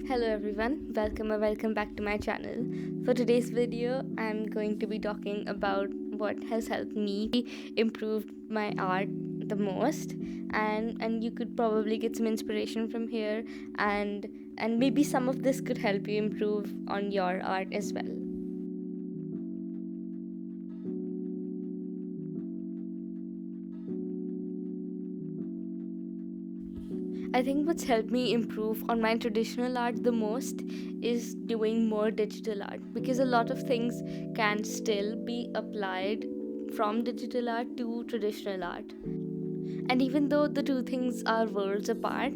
Hello everyone, welcome back to my channel. For today's video, I'm going to be talking about what has helped me improve my art the most, and you could probably get some inspiration from here, and maybe some of this could help you improve on your art as well. I think what's helped me improve on my traditional art the most is doing more digital art, because a lot of things can still be applied from digital art to traditional art. And even though the two things are worlds apart,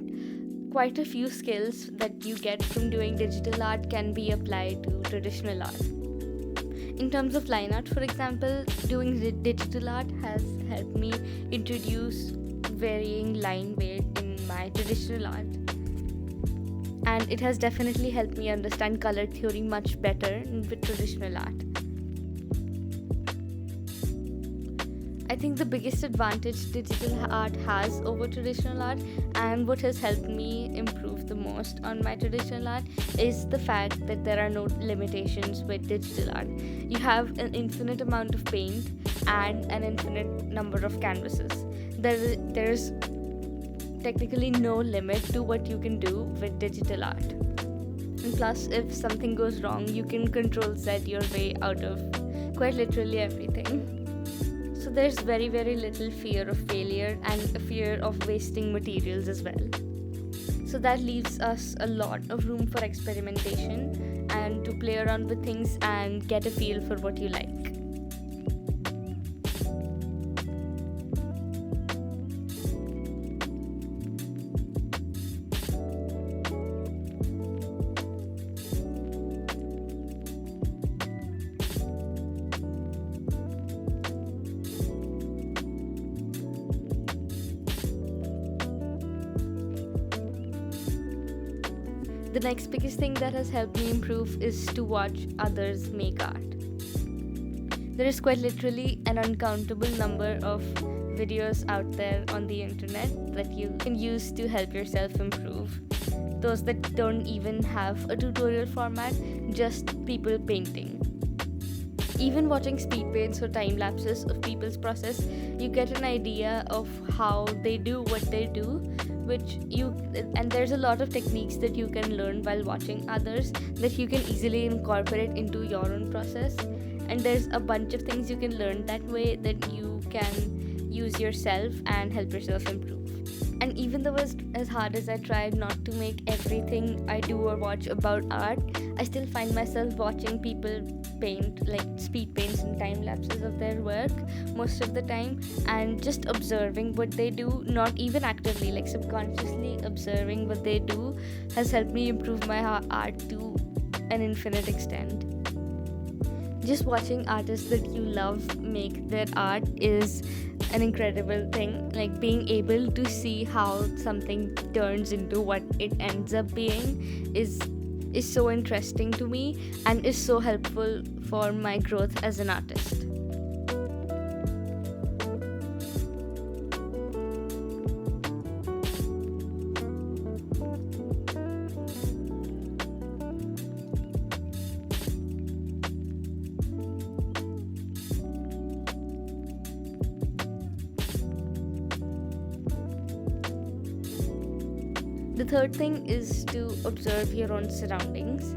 quite a few skills that you get from doing digital art can be applied to traditional art. In terms of line art, for example, doing digital art has helped me introduce varying line weight in my traditional art, and it has definitely helped me understand color theory much better with traditional art. I think the biggest advantage digital art has over traditional art, and what has helped me improve the most on my traditional art, is the fact that there are no limitations with digital art. You have an infinite amount of paint and an infinite number of canvases. There's technically no limit to what you can do with digital art. And plus, if something goes wrong, you can Control Z your way out of quite literally everything. So there's very, very little fear of failure and a fear of wasting materials as well. So that leaves us a lot of room for experimentation and to play around with things and get a feel for what you like. The next biggest thing that has helped me improve is to watch others make art. There is quite literally an uncountable number of videos out there on the internet that you can use to help yourself improve. Those that don't even have a tutorial format, just people painting. Even watching speed paints or time lapses of people's process, you get an idea of how they do what they do, and there's a lot of techniques that you can learn while watching others that you can easily incorporate into your own process. And there's a bunch of things you can learn that way that you can use yourself and help yourself improve. And even though as hard as I tried not to make everything I do or watch about art, I still find myself watching people paint, like speed paints and time lapses of their work most of the time, and just observing what they do, not even actively, like subconsciously observing what they do, has helped me improve my art to an infinite extent. Just watching artists that you love make their art is an incredible thing. Like, being able to see how something turns into what it ends up being is so interesting to me and is so helpful for my growth as an artist. The third thing is to observe your own surroundings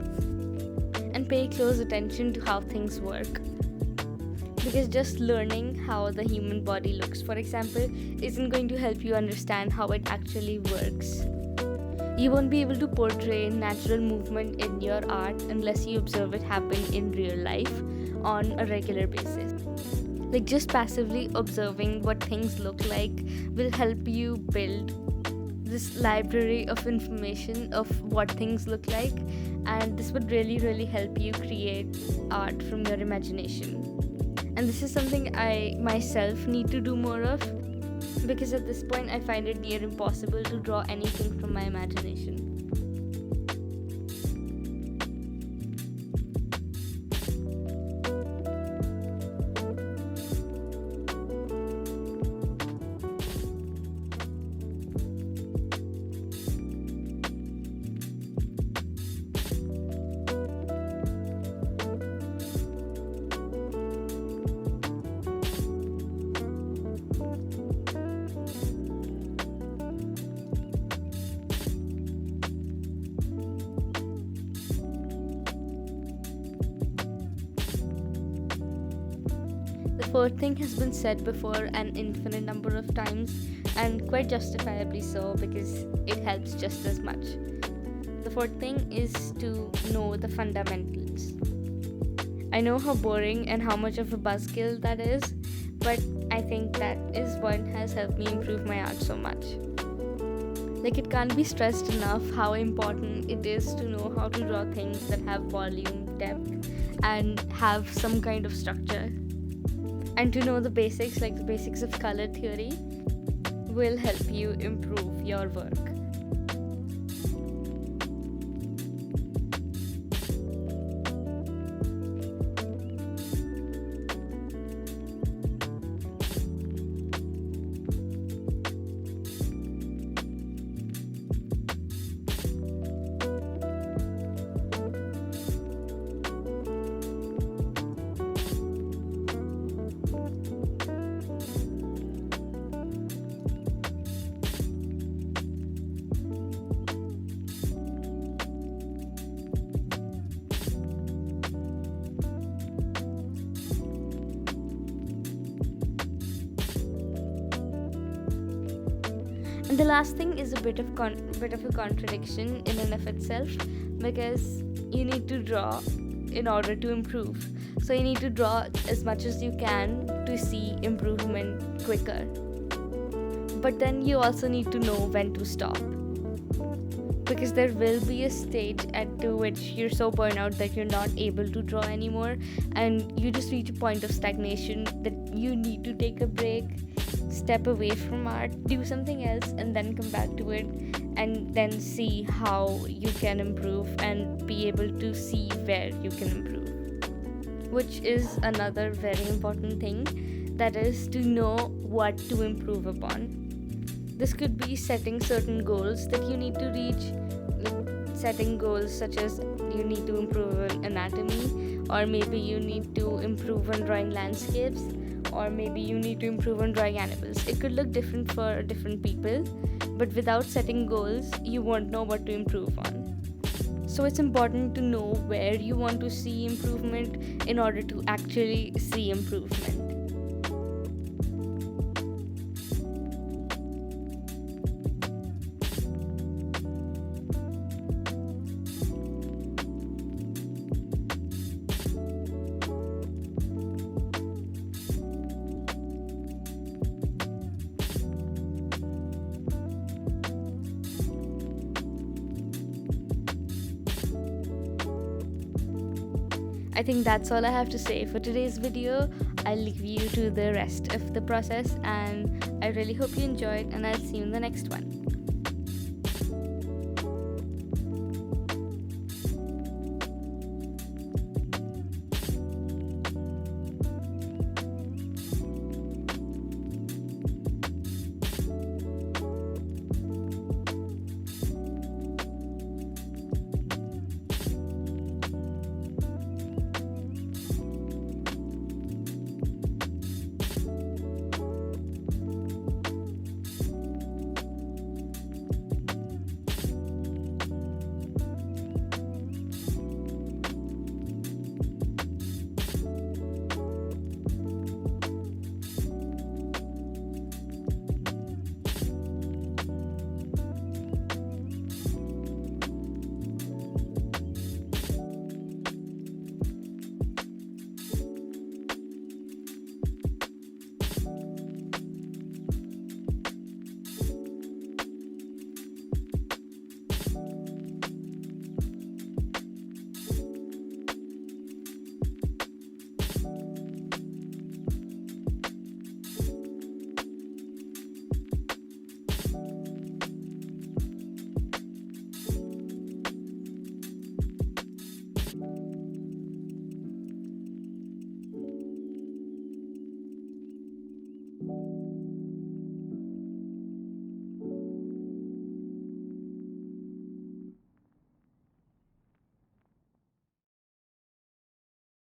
and pay close attention to how things work. Because just learning how the human body looks, for example, isn't going to help you understand how it actually works. You won't be able to portray natural movement in your art unless you observe it happen in real life on a regular basis. Like, just passively observing what things look like will help you build this library of information of what things look like, and this would really, really help you create art from your imagination. And this is something I myself need to do more of, because at this point I find it near impossible to draw anything from my imagination. fourth thing has been said before an infinite number of times, and quite justifiably so, because it helps just as much. The fourth thing is to know the fundamentals. I know how boring and how much of a buzzkill that is, but I think that is what has helped me improve my art so much. Like, it can't be stressed enough how important it is to know how to draw things that have volume, depth, and have some kind of structure. And to know the basics, like the basics of color theory, will help you improve your work. And the last thing is a bit of a contradiction in and of itself, because you need to draw in order to improve. So you need to draw as much as you can to see improvement quicker. But then you also need to know when to stop, because there will be a stage to which you're so burnt out that you're not able to draw anymore, and you just reach a point of stagnation that you need to take a break, step away from art, do something else, and then come back to it, and then see how you can improve and be able to see where you can improve. Which is another very important thing, that is to know what to improve upon. This could be setting certain goals that you need to reach, like setting goals such as you need to improve on anatomy, or maybe you need to improve on drawing landscapes, or maybe you need to improve on drawing animals. It could look different for different people, but without setting goals, you won't know what to improve on. So it's important to know where you want to see improvement in order to actually see improvement. I think that's all I have to say for today's video. I'll leave you to the rest of the process, and I really hope you enjoyed, and I'll see you in the next one.